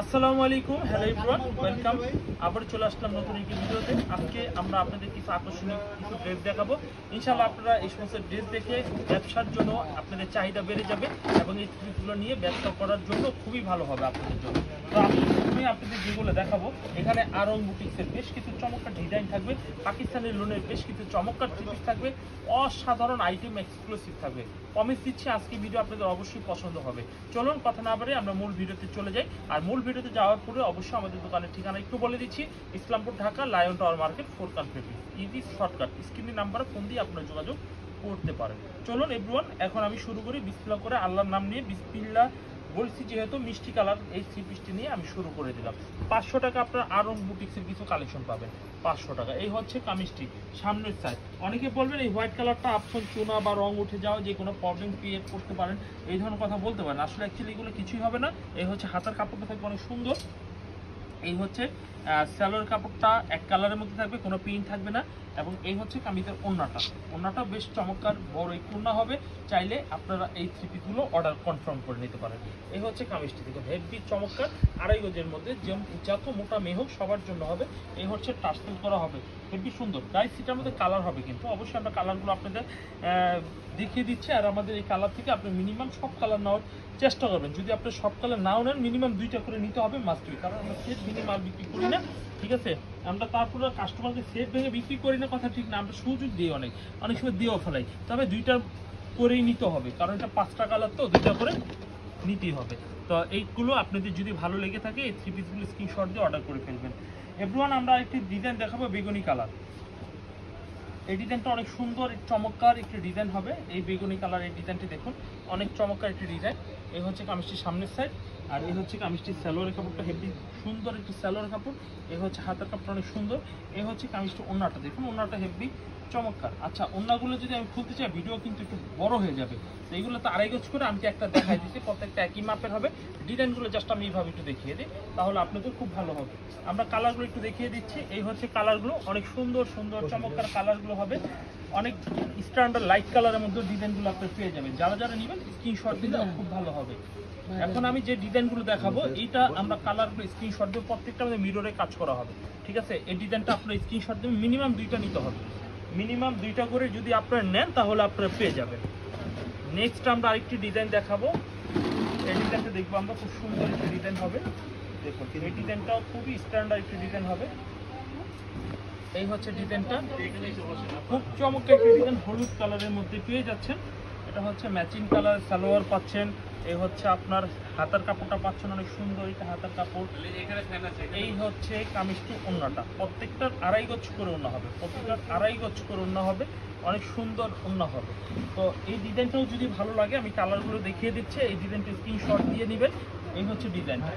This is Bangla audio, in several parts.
আসসালামু আলাইকুম, হ্যালো এভরিওয়ান, ওয়েলকাম। আবার চলে আসলাম নতুন একটি ভিডিওতে। আজকে আমরা আপনাদের কিছু আকর্ষণীয় কিছু ড্রেস দেখাবো। ইনশাআল্লাহ আপনারা এই সমস্ত ড্রেস দেখে ব্যবসার জন্য আপনাদের চাহিদা বেড়ে যাবে এবং এই ড্রেসগুলো নিয়ে ব্যবসা করার জন্য খুবই ভালো হবে আপনাদের জন্য। তো আমি আপনাদের যেগুলো দেখাবো, এখানে আরং বুটিক্সের বেশ কিছু চমৎকার ডিজাইন থাকবে, পাকিস্তানি লোনের বেশ কিছু চমৎকার থ্রি-পিস থাকবে, অসাধারণ আইটেম এক্সক্লুসিভ থাকবে। প্রমিস দিচ্ছি আজকে ভিডিও আপনাদের অবশ্যই পছন্দ হবে। চলুন কথা না বাড়িয়ে আমরা মূল ভিডিওতে চলে যাই। আর মূল ভিডিওতে যাওয়ার পরে অবশ্যই আমাদের দোকানের ঠিকানা একটু বলে দিচ্ছি। Islampur, Dhaka, lion tower market, Furqan fabric. Easy shortcut, স্ক্রিনে নাম্বারে ফোন দিয়ে আপনারা যোগাযোগ করতে পারেন। চলুন এভরিওয়ান, এখন আমি শুরু করি বিসমিল্লাহ করে, আল্লাহর নাম নিয়ে। বিসমিল্লাহ বলছি যেহেতু, মিষ্টি কালার এই থ্রি পিসটি নিয়ে আমি শুরু করে দিলাম। 500 টাকা আপনার আরং বুটিক্সের কিছু কালেকশন পাবেন। 500 টাকা। এই হচ্ছে কামিজটি সামনের সাইড। অনেকে বলবেন এই হোয়াইট কালারটা আপসন চুনা বা রং উঠে যাওয়া যে কোনো প্রবলেম ক্রিয়েট করতে পারেন, এই ধরনের কথা বলতে পারেন। আসলে অ্যাকচুয়ালি এগুলো কিছুই হবে না। এই হচ্ছে হাতার কাপড়টা থাকবে অনেক সুন্দর। এই হচ্ছে সালোয়ার কাপড়টা এক কালারের মধ্যে থাকবে, কোনো প্রিন্ট থাকবে না। এবং এই হচ্ছে কামিজের ওড়নাটা বেশ চমৎকার বড় একটু ওড়না হবে। চাইলে আপনারা এই থ্রি পিসগুলো অর্ডার কনফার্ম করে নিতে পারেন। এই হচ্ছে কামিজটি, দেখুন হেভি চমৎকার, আড়াই গজের মধ্যে, যত মোটা মেয়ে হোক সবার জন্য হবে। এই হচ্ছে টার্সেল করা হবে, হেভি সুন্দর। গাইস এটার মধ্যে কালার হবে, কিন্তু অবশ্যই আমরা কালারগুলো আপনাদের দেখিয়ে দিচ্ছি। আর আমাদের এই কালার থেকে আপনি মিনিমাম সব কালার নেওয়ার চেষ্টা করবেন। যদি আপনি সব কালার নাও নেন, মিনিমাম 2টা করে নিতে হবে, মাস্ট বি। কারণ আমরা সেট ভেঙে মাল বিক্রি করি না, ঠিক আছে? আমরা তারপরে কাস্টমারকে সেট ভেঙে বিক্রি করি না, কথা ঠিক না। আমরা সুযোগ দিই, অনেক সময় দিয়েও ফেলাই। তবে 2টা করেই নিতে হবে, কারণ এটা 5টা কালার, তো 2টা করে নিতেই হবে। তো এইগুলো আপনাদের যদি ভালো লেগে থাকে, এই থ্রি পিসগুলো স্ক্রিনশট দিয়ে অর্ডার করে ফেলবেন। এভরিওয়ান, আমরা একটি ডিজাইন দেখাবো, বেগুনি কালার। এই ডিজাইনটা অনেক সুন্দর, চমৎকার একটি ডিজাইন হবে। এই বেগুনি কালার এই ডিজাইনটি দেখুন, অনেক চমৎকার একটি ডিজাইন। এই হচ্ছে কামিজটির সামনের সাইড, আর এই হচ্ছে কামিজটির সালোয়ারের কাপড়টা হেভি সুন্দর একটি সালোয়ার কাপড়। এই হচ্ছে হাতের কাপড়টা অনেক সুন্দর। এই হচ্ছে কামিজটির ওড়নাটা দেখুন, ওড়নাটা হেভি চমৎকার। আচ্ছা, ওড়নাগুলো যদি আমি খুলতে চাই, ভিডিও কিন্তু একটু বড় হয়ে যাবে। তো এইগুলো তো আড়াই গজ করে আমি একটা দেখাই দিচ্ছি, প্রত্যেকটা একই মাপের হবে। ডিজাইনগুলো জাস্ট আমি এইভাবে একটু দেখিয়ে দিই, তাহলে আপনাদের খুব ভালো হবে। আমরা কালারগুলো একটু দেখিয়ে দিচ্ছি। এই হচ্ছে কালারগুলো, অনেক সুন্দর সুন্দর চমৎকার কালারগুলো হবে। অনেক স্ট্যান্ডার্ড লাইট কালারের মধ্যে ডিজাইনগুলো আপনি পেয়ে যাবেন। যারা যারা নেবেন স্ক্রিনশট দিলে খুব ভালো হবে। এখন আমি যে ডিজাইনগুলো দেখাবো, এইটা আমরা কালারগুলো স্ক্রিনশট দেবো, প্রত্যেকটা আমাদের মিররে কাজ করা হবে, ঠিক আছে? এই ডিজাইনটা আপনার স্ক্রিনশট দেবেন, মিনিমাম 2টা নিতে হবে। মিনিমাম 2টা করে যদি আপনারা নেন, তাহলে আপনারা পেয়ে যাবেন। নেক্সট আমরা আরেকটি ডিজাইন দেখাবো। এই ডিজাইনটা দেখবো আমরা, খুব সুন্দর একটি ডিজাইন হবে। দেখুন এই ডিজাইনটাও খুবই স্ট্যান্ডার্ড একটি ডিজাইন হবে। এই হচ্ছে ডিজাইনটা, খুব চমৎকার একটি ডিজাইন, হলুদ কালারের মধ্যে পেয়ে যাচ্ছেন। এটা হচ্ছে ম্যাচিং কালার সালোয়ার পাচ্ছেন। এই হচ্ছে আপনার হাতার কাপড়টা পাচ্ছেন, অনেক সুন্দর এটা হাতার কাপড়। এই হচ্ছে কামিজটি ওড়নাটা, প্রত্যেকটার আড়াই গজ করে ওড়না হবে, প্রত্যেকটার আড়াই গজ করে ওড়না হবে, অনেক সুন্দর ওড়না হবে। তো এই ডিজাইনটাও যদি ভালো লাগে, আমি কালারগুলো দেখিয়ে দিচ্ছি, এই ডিজাইনটা স্ক্রিনশট দিয়ে নেবেন। এই হচ্ছে ডিজাইনটা,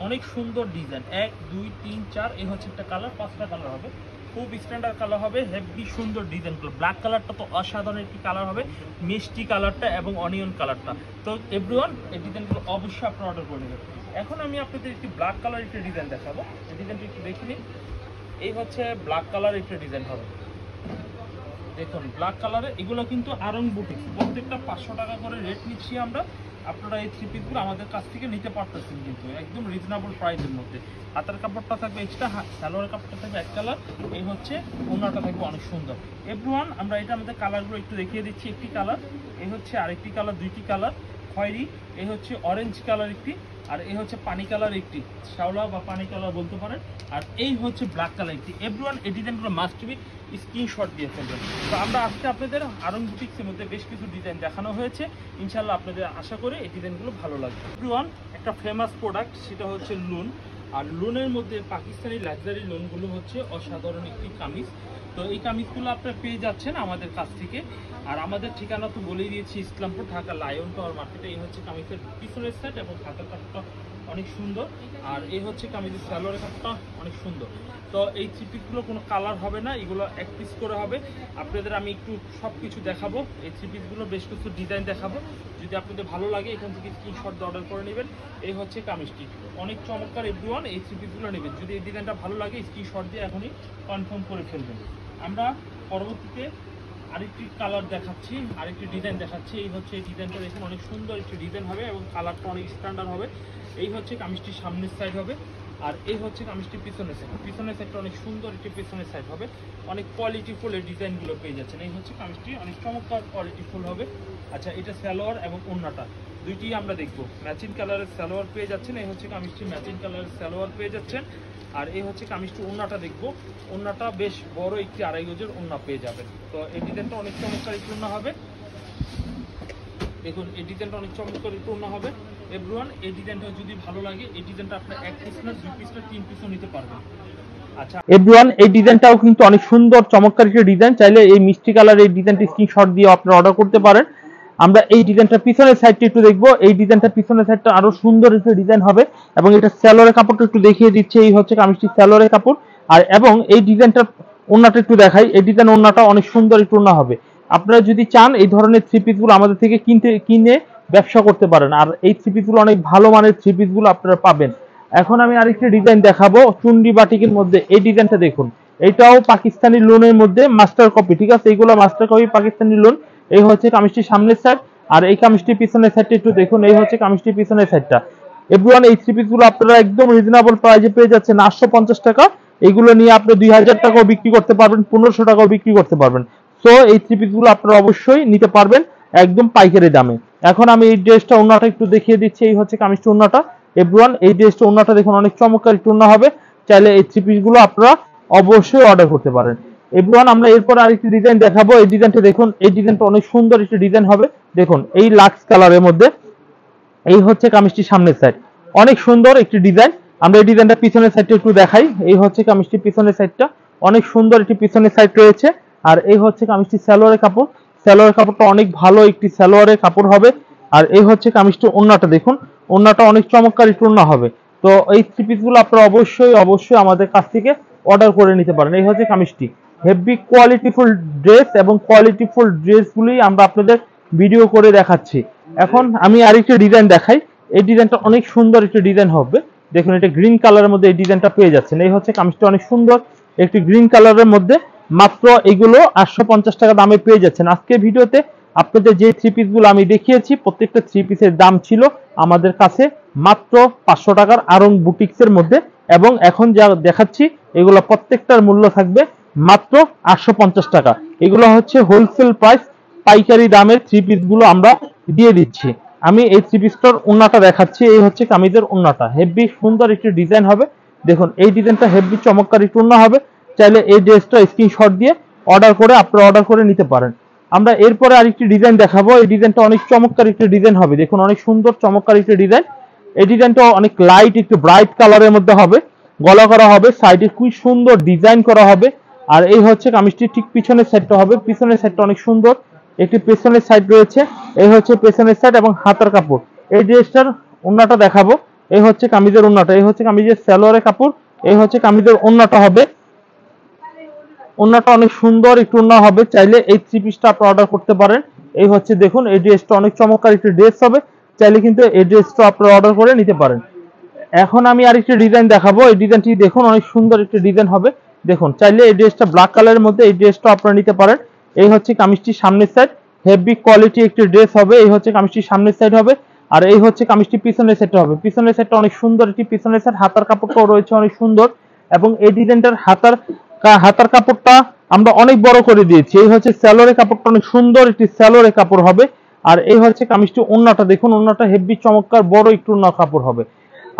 অনেক সুন্দর ডিজাইন, 1 2 3 4, এই হচ্ছে একটা কালার, 5টা কালার হবে, খুব স্ট্যান্ডার্ড কালার হবে, হেভি সুন্দর ডিজাইনগুলো। ব্ল্যাক কালারটা তো অসাধারণ একটি কালার হবে, মিষ্টি কালারটা এবং অনিয়ন কালারটা। তো এভরিওয়ান, এই ডিজাইনগুলো অবশ্যই আপনারা অর্ডার করে নেবেন। এখন আমি আপনাদের একটি ব্ল্যাক কালার একটি ডিজাইন দেখাবো। এই ডিজাইনটা একটু দেখে নিন। এই হচ্ছে ব্ল্যাক কালার একটা ডিজাইন হবে, দেখুন ব্ল্যাক কালারে। এগুলো কিন্তু আরং বুটিক, প্রত্যেকটা 500 টাকা করে রেট নিচ্ছি আমরা। আপনারা এই থ্রি পিসগুলো আমাদের কাছ থেকে নিতে পারতেছেন, কিন্তু একদম রিজনেবল প্রাইসের মধ্যে। হাতার কাপড়টা থাকবে এক্সট্রা, সালোয়ারের কাপড়টা থাকবে এক কালার। এই হচ্ছে ওড়নাটা থাকবে অনেক সুন্দর। এভরিওয়ান, আমরা এটা আমাদের কালারগুলো একটু দেখিয়ে দিচ্ছি। একটি কালার, এই হচ্ছে আরেকটি কালার, 2টি কালার খয়েরি। এই হচ্ছে অরেঞ্জ কালার একটি, আর এই হচ্ছে পানি কালার একটি, শ্যাওলা বা পানি কালার বলতে পারেন। আর এই হচ্ছে ব্ল্যাক কালার একটি। এভরিওয়ান, এই ডিজাইনগুলো মাস্ট বি স্ক্রিনশট দিয়ে ফেলবেন। তো আমরা আজকে আপনাদের আরং বুটিক্সের মধ্যে বেশ কিছু ডিজাইন দেখানো হয়েছে। ইনশাল্লাহ আপনাদের আশা করি এই ডিজাইনগুলো ভালো লাগবে। এভরিওয়ান, একটা ফেমাস প্রোডাক্ট, সেটা হচ্ছে লুন। আর লুনের মধ্যে পাকিস্তানি লাক্সারি লুনগুলো হচ্ছে অসাধারণ একটি কামিজ। তো এই কামিজগুলো আপনারা পেয়ে যাচ্ছেন আমাদের কাছ থেকে। আর আমাদের ঠিকানা তো বলেই দিয়েছি, ইসলামপুর, ঢাকা, লায়ন টাওয়ার মার্কেটে। এই হচ্ছে কামিজের পিছনের সেট এবং হাতের কাপড়টা অনেক সুন্দর। আর এই হচ্ছে কামিজের সালোয়ারের কাপড়টা অনেক সুন্দর। তো এই থ্রি পিসগুলো কোনো কালার হবে না, এগুলো এক পিস করে হবে। আপনাদের আমি একটু সব কিছু দেখাবো, এই থ্রি পিসগুলো বেশ কিছু ডিজাইন দেখাবো। যদি আপনাদের ভালো লাগে, এখান থেকে স্ক্রিনশট দিয়ে অর্ডার করে নেবেন। এই হচ্ছে কামিজটি, অনেক চমৎকার। এভরিওয়ান, এই থ্রি পিসগুলো নেবেন, যদি এই ডিজাইনটা ভালো লাগে স্ক্রিনশট দিয়ে এখনই কনফার্ম করে ফেলবেন। আমরা পরবর্তীতে আরেকটি কালার দেখাচ্ছি, আরেকটি ডিজাইন দেখাচ্ছি। এই হচ্ছে এই ডিজাইনটা দেখুন, অনেক সুন্দর একটি ডিজাইন হবে এবং কালারটা অনেক স্ট্যান্ডার্ড হবে। এই হচ্ছে কামিজটির সামনের সাইড হবে, আর এই হচ্ছে কামিজটির পিছনের সাইড। পিছনের সাইডটা অনেক সুন্দর একটি পিছনের সাইড হবে, অনেক কোয়ালিটিফুল এই ডিজাইনগুলো পেয়ে যাচ্ছেন। এই হচ্ছে কামিজটি অনেক চমৎকার কোয়ালিটিফুল হবে। আচ্ছা, এটা সালোয়ার এবং ওড়নাটা দুইটি আমরা দেখবো। ম্যাচিং কালারের সালোয়ার পেয়ে যাচ্ছেন, এই হচ্ছে কামিজটি ম্যাচিং কালারের সালোয়ার পেয়ে যাচ্ছেন। আর এই হচ্ছে কামিজটি ওড়নাটা দেখবো, ওড়নাটা বেশ বড় একটি 2.5 গজের ওড়না পেয়ে যাবেন। তো এই ডিজাইনটা অনেক চমৎকার একটি ওড়না হবে, দেখুন এই ডিজাইনটা অনেক চমৎকার একটু ওড়না হবে। এভরিওয়ান, এই ডিজাইনটা যদি ভালো লাগে, এই ডিজাইনটা আপনার 1 পিস না 2 পিস না 3 পিসও নিতে পারবেন। আচ্ছা এভরিওয়ান, এই ডিজাইনটাও কিন্তু অনেক সুন্দর চমৎকার একটা ডিজাইন। চাইলে এই মিষ্টি কালার এই ডিজাইনটি স্ক্রিনশট দিয়ে আপনারা অর্ডার করতে পারেন। আমরা এই ডিজাইনটার পিছনের সাইডটা একটু দেখবো। এই ডিজাইনটার পিছনের সাইডটা আরো সুন্দর একটা ডিজাইন হবে এবং এটা সালোয়ারের কাপড়টা একটু দেখিয়ে দিচ্ছে। এই হচ্ছে কামিজটি সালোয়ারের কাপড়, আর এবং এই ডিজাইনটার ওড়নাটা একটু দেখাই। এই ডিজাইন ওড়নাটা অনেক সুন্দর একটু ওড়না হবে। আপনারা যদি চান এই ধরনের থ্রি পিসগুলো আমাদের থেকে কিনে ব্যবসা করতে পারেন, আর এই থ্রি পিসগুলো অনেক ভালো মানের থ্রি পিসগুলো আপনারা পাবেন। এখন আমি আরেকটা ডিজাইন দেখাবো চুন্ডি বাটিকের মধ্যে। এই ডিজাইনটা দেখুন, এটাও পাকিস্তানি লোনের মধ্যে মাস্টার কপি, ঠিক আছে, এইগুলো মাস্টার কপি পাকিস্তানি লোন। এই হচ্ছে কামিজটির সামনের সাইড, আর এই কামিজটির পিছনের সাইডটা একটু দেখুন। এই হচ্ছে কামিজটির পিছনের সাইডটা। এভরিওয়ান, এই থ্রি পিসগুলো আপনারা একদম রিজনেবল প্রাইসে পেয়ে যাচ্ছেন 850 টাকা। এগুলো নিয়ে আপনি 2000 টাকাও বিক্রি করতে পারবেন, 1500 টাকাও বিক্রি করতে পারবেন। সো এই থ্রি পিসগুলো আপনারা অবশ্যই নিতে পারবেন একদম পাইকারি দামে। এখন আমি এই ড্রেসটা ওড়নাটা একটু দেখিয়ে দিচ্ছি। এই হচ্ছে কামিজটা ওড়নাটা। এভরিওয়ান, এই ড্রেসটা ওড়নাটা দেখুন, অনেক চমৎকার একটু ওড়না হবে। চাইলে এই থ্রি পিসগুলো আপনারা অবশ্যই অর্ডার করতে পারেন। এভরিওয়ান, আমরা এরপর আরেকটি ডিজাইন দেখাবো। এই ডিজাইনটা দেখুন, এই ডিজাইনটা অনেক সুন্দর একটি ডিজাইন হবে। দেখুন এই লাক্স কালারের মধ্যে। এই হচ্ছে কামিজটির সামনের সাইড, অনেক সুন্দর একটি ডিজাইন। আমরা এই ডিজাইনটা পিছনের সাইডটা একটু দেখাই। এই হচ্ছে কামিজটির পিছনের সাইডটা, অনেক সুন্দর একটি পিছনের সাইড রয়েছে। আর এই হচ্ছে কামিজটি সালোয়ারের কাপড়। সালোয়ারের কাপড়টা অনেক ভালো একটি সালোয়ারের কাপড় হবে। আর এই হচ্ছে কামিজটির ওড়নাটা দেখুন, ওড়নাটা অনেক চমৎকার একটি ওড়না হবে। তো এই থ্রি পিসগুলো আপনারা অবশ্যই আমাদের কাছ থেকে অর্ডার করে নিতে পারেন। এই হচ্ছে কামিজটি। হেভি কোয়ালিটিফুল ড্রেস এবং কোয়ালিটিফুল ড্রেসগুলি আমরা আপনাদের ভিডিও করে দেখাচ্ছি। এখন আমি আরেকটি ডিজাইন দেখাই। এই ডিজাইনটা অনেক সুন্দর একটি ডিজাইন হবে। দেখুন এটা গ্রিন কালারের মধ্যে এই ডিজাইনটা পেয়ে যাচ্ছেন। এই হচ্ছে কামিজটা অনেক সুন্দর একটি গ্রিন কালারের মধ্যে। মাত্র এগুলো 850 টাকা দামে পেয়ে যাচ্ছেন। আজকের ভিডিওতে আপনাদের যে থ্রি পিসগুলো আমি দেখিয়েছি, প্রত্যেকটা থ্রি পিসের দাম ছিল আমাদের কাছে মাত্র 500 টাকার আরং বুটিক্সের মধ্যে, এবং এখন যা দেখাচ্ছি এগুলো প্রত্যেকটার মূল্য থাকবে মাত্র 850 টাকা। এগুলো হচ্ছে হোলসেল প্রাইস, পাইকারি দামের থ্রি পিসগুলো আমরা দিয়ে দিচ্ছি। আমি এই থ্রি পিসটার ওড়নাটা দেখাচ্ছি। এই হচ্ছে কামিজের ওড়নাটা, হেভি সুন্দর একটি ডিজাইন হবে। দেখুন এই ডিজাইনটা হেভি চমৎকার একটি ওড়না হবে। চাইলে এই ড্রেসটা স্ক্রিনশট দিয়ে অর্ডার করে নিতে পারেন। আমরা এরপরে আরেকটি ডিজাইন দেখাবো। এই ডিজাইনটা অনেক চমৎকার একটি ডিজাইন হবে। দেখুন অনেক সুন্দর চমৎকার একটি ডিজাইন। এই ডিজাইনটা অনেক লাইট একটু ব্রাইট কালারের মধ্যে হবে, গলা করা হবে, সাইডে খুব সুন্দর ডিজাইন করা হবে। আর এই হচ্ছে কামিজটি ঠিক পিছনের সাইডটা হবে। পিছনের সাইডটা অনেক সুন্দর একটি পেছনের সাইড রয়েছে। এই হচ্ছে পেছনের সাইড এবং হাতার কাপড়। এই ড্রেসটার ওড়নাটা দেখাবো। এই হচ্ছে কামিজের ওড়নাটা, এই হচ্ছে কামিজের সালোয়ারের কাপড়, এই হচ্ছে কামিজের ওড়নাটা হবে। ওড়নাটা অনেক সুন্দর একটু ওড়না হবে। চাইলে এই থ্রি পিসটা আপনি অর্ডার করতে পারেন। এই হচ্ছে দেখুন এই ড্রেসটা অনেক চমৎকার একটি ড্রেস হবে। চাইলে কিন্তু এই ড্রেসটা আপনি অর্ডার করে নিতে পারেন। এখন আমি আরেকটি ডিজাইন দেখাবো। এই ডিজাইনটি দেখুন অনেক সুন্দর একটি ডিজাইন হবে। দেখুন চাইলে এই ড্রেসটা ব্ল্যাক কালারের মধ্যে এই ড্রেসটা আপনারা নিতে পারেন। এই হচ্ছে কামিজটির সামনের সাইড, হেভি কোয়ালিটি একটি ড্রেস হবে। এই হচ্ছে কামিজটির সামনের সাইড হবে, আর এই হচ্ছে কামিজটি পিছনের সাইডটা হবে। পিছনের সাইডটা অনেক সুন্দর একটি পিছনের সাইড, হাতার কাপড়টাও রয়েছে অনেক সুন্দর, এবং এই ডিজাইনটার হাতার কাপড়টা আমরা অনেক বড় করে দিয়েছি। এই হচ্ছে সালোয়ারের কাপড়টা অনেক সুন্দর একটি সালোয়ারের কাপড় হবে। আর এই হচ্ছে কামিজটি ওড়নাটা দেখুন, ওড়নাটা হেভি চমৎকার বড় একটু ওড়না কাপড় হবে।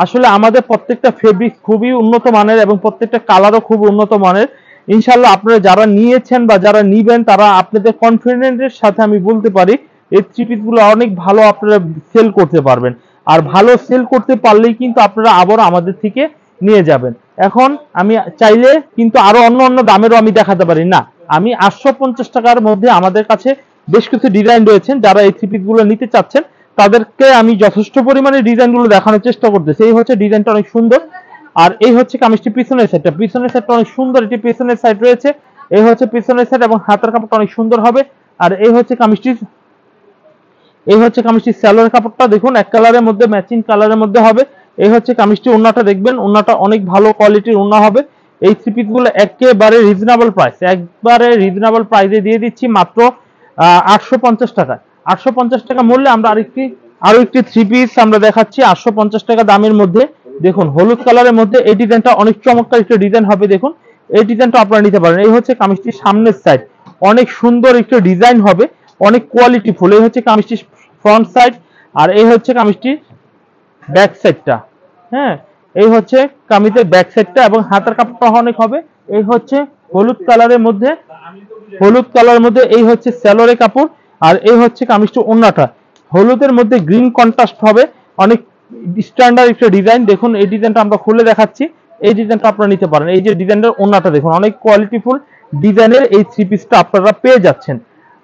আসলে আমাদের প্রত্যেকটা ফেব্রিক খুবই উন্নত মানের এবং প্রত্যেকটা কালারও খুব উন্নত মানের। ইনশাআল্লাহ আপনারা যারা নিয়েছেন বা যারা নিবেন তারা আপনাদের কনফিডেন্সের সাথে আমি বলতে পারি এই থ্রি পিসগুলো অনেক ভালো আপনারা সেল করতে পারবেন। আর ভালো সেল করতে পারলেই কিন্তু আপনারা আবার আমাদের থেকে নিয়ে যাবেন। এখন আমি চাইলে কিন্তু আরো অন্য দামেরও আমি দেখাতে পারি না। আমি 850 টাকার মধ্যে আমাদের কাছে বেশ কিছু ডিজাইন রয়েছেন। যারা এই থ্রি পিসগুলো নিতে চাচ্ছেন তাদেরকে আমি যথেষ্ট পরিমাণে ডিজাইনগুলো দেখানোর চেষ্টা করতেছি। এই হচ্ছে ডিজাইনটা অনেক সুন্দর। আর এই হচ্ছে কামিজটি পিছনের সাইডটা। পিছনের সাইডটা অনেক সুন্দর একটি পিছনের সাইড রয়েছে। এই হচ্ছে পিছনের সাইড এবং হাতের কাপড়টা অনেক সুন্দর হবে। আর এই হচ্ছে কামিজটির সালোয়ার কাপড়টা দেখুন এক কালারের মধ্যে ম্যাচিং কালারের মধ্যে হবে। এই হচ্ছে কামিজটি ওড়নাটা দেখবেন, ওড়নাটা অনেক ভালো কোয়ালিটির ওড়না হবে। এই থ্রি পিস গুলো একেবারে রিজনেবল প্রাইস, একবারে রিজনেবল প্রাইসে দিয়ে দিচ্ছি মাত্র 850 টাকা। 850 টাকা মূল্যে আমরা আরো একটি থ্রি পিস আমরা দেখাচ্ছি 850 টাকা দামের মধ্যে। দেখুন হলুদ কালারের মধ্যে এই ডিজাইনটা অনেক চমৎকার একটা ডিজাইন হবে। দেখুন এই ডিজাইনটা আপনারা নিতে পারেন। এই হচ্ছে কামিজটির সামনের সাইড, অনেক সুন্দর একটা ডিজাইন হবে, অনেক কোয়ালিটি ফুল। এই হচ্ছে কামিজটির ফ্রন্ট সাইড, আর এই হচ্ছে কামিজটির ব্যাক সাইডটা। হ্যাঁ, এই হচ্ছে কামিজের ব্যাক সাইডটা এবং হাতার কাপড়টা অনেক হবে। এই হচ্ছে হলুদ কালারের মধ্যে, এই হচ্ছে স্যালোরে কাপড়, আর এই হচ্ছে কামিজটি ওন্নাটা। হলুদের মধ্যে গ্রিন কন্ট্রাস্ট হবে, অনেক স্ট্যান্ডার্ড একটা ডিজাইন। দেখুন এই ডিজাইনটা আমরা খুলে দেখাচ্ছি, এই ডিজাইনটা আপনারা নিতে পারেন। এই যে ডিজাইনটার ওন্নাটা দেখুন, অনেক কোয়ালিটিফুল ডিজাইনের এই থ্রি পিসটা আপনারা পেয়ে যাচ্ছেন।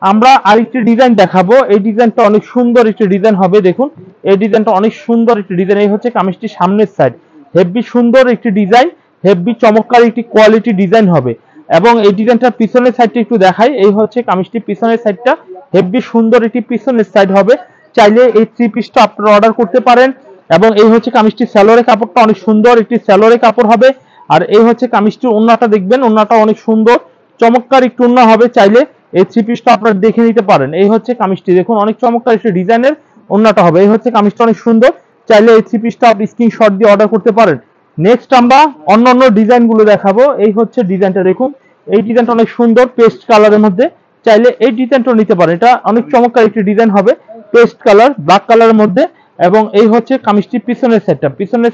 আমরা আরেকটি ডিজাইন দেখাবো, এই ডিজাইনটা অনেক সুন্দর একটি ডিজাইন হবে। দেখুন এই ডিজাইনটা অনেক সুন্দর একটি ডিজাইন। এই হচ্ছে কামিজটির সামনের সাইড, হেভি সুন্দর একটি ডিজাইন, হেভি চমৎকার একটি কোয়ালিটি ডিজাইন হবে। এবং এই ডিজাইনটার পিছনের সাইডটা একটু দেখাই। এই হচ্ছে কামিজটির পিছনের সাইডটা, হেভি সুন্দর একটি পিছনের সাইড হবে। চাইলে এই থ্রি পিসটা আপনারা অর্ডার করতে পারেন। এবং এই হচ্ছে কামিজটির স্যালোরে কাপড়টা অনেক সুন্দর একটি স্যালোরে কাপড় হবে। আর এই হচ্ছে কামিজটির ওন্নাটা দেখবেন, ওন্নাটা অনেক সুন্দর চমৎকার একটু ওন্না হবে। চাইলে এই থ্রি পিসটা আপনারা দেখে নিতে পারেন। এই হচ্ছে কামিজটি দেখুন, অনেক চমৎকার একটি ডিজাইনের ওন্নাটা হবে। এই হচ্ছে কামিজটা অনেক সুন্দর, চাইলে এই থ্রি পিসটা আপনি স্ক্রিনশট দিয়ে অর্ডার করতে পারেন। নেক্সট আমরা অন্যান্য ডিজাইন গুলো দেখাবো। এই হচ্ছে ডিজাইনটা দেখুন, এই ডিজাইনটা অনেক সুন্দর পেস্ট কালারের মধ্যে, চাইলে এই ডিজাইনটা নিতে পারেন। এটা অনেক চমৎকার একটি ডিজাইন হবে, পেস্ট কালার ব্ল্যাক কালারের মধ্যে। এবং এই হচ্ছে কামিজটির পিছনের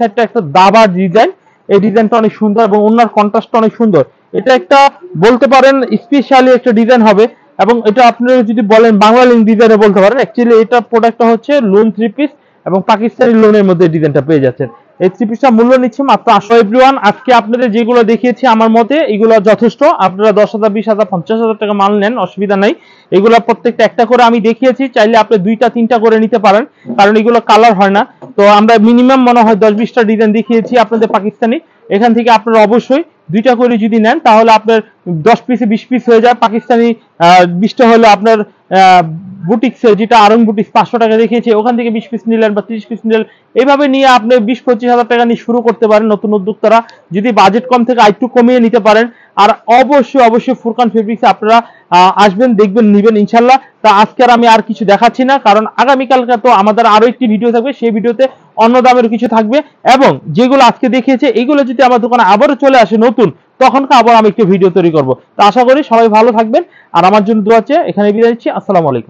সাইডটা একটা দাবার ডিজাইন। এই ডিজাইনটা অনেক সুন্দর এবং ওনার কন্ট্রাস্টটা অনেক সুন্দর। এটা একটা বলতে পারেন স্পেশালি একটা ডিজাইন হবে। এবং এটা আপনারা যদি বলেন বাংলা লিঙ্ক ডিজাইনে বলতে পারেন। অ্যাকচুয়ালি এটা প্রোডাক্টটা হচ্ছে লোন থ্রি পিস এবং পাকিস্তানি লোনের মধ্যে ডিজাইনটা পেয়ে যাচ্ছেন। এই থ্রি পিসটা মূল্য নিচ্ছে মাত্র 800। এভরিওয়ান, আজকে আপনাদের যেগুলো দেখিয়েছি আমার মতে এগুলো যথেষ্ট। আপনারা 10,000, 20,000, 50,000 টাকা মাল নেন, অসুবিধা নাই। এগুলো প্রত্যেকটা একটা করে আমি দেখিয়েছি, চাইলে আপনি 2টা 3টা করে নিতে পারেন, কারণ এগুলো কালার হয় না। তো আমরা মিনিমাম মনে হয় 10-20টা ডিজাইন দেখিয়েছি আপনাদের পাকিস্তানি। এখান থেকে আপনারা অবশ্যই 2টা করে যদি নেন তাহলে আপনার 10 পিসে 20 পিস হয়ে যায়। পাকিস্তানি 20টা হলে আপনার বুটিক্সে, যেটা আরং বুটিক্স 500 টাকা দেখিয়েছে, ওখান থেকে 20 পিস নিলেন বা 30 পিস নিলেন, এইভাবে নিয়ে আপনি 20-25,000 টাকা নিয়ে শুরু করতে পারেন নতুন উদ্যোক্তারা। যদি বাজেট কম থেকে আরেকটু কমিয়ে নিতে পারেন। আর অবশ্যই ফুরকান ফেব্রিক্সে আপনারা আসবেন, দেখবেন, নিবেন ইনশাল্লাহ। তা আজকে আর আমি আর কিছু দেখাচ্ছি না, কারণ আগামীকালকে তো আমাদের আরো একটি ভিডিও থাকবে, সেই ভিডিওতে অন্য দামের কিছু থাকবে। এবং যেগুলো আজকে দেখিয়েছে এইগুলো যদি আমার দোকানে আবারও চলে আসে নতুন, তখন আবার আমি একটি ভিডিও তৈরি করব। তো আশা করি সবাই ভালো থাকবেন, আর আমার জন্য দোয়া চেয়ে এখানে বিদায় নিচ্ছি। আসসালামু আলাইকুম।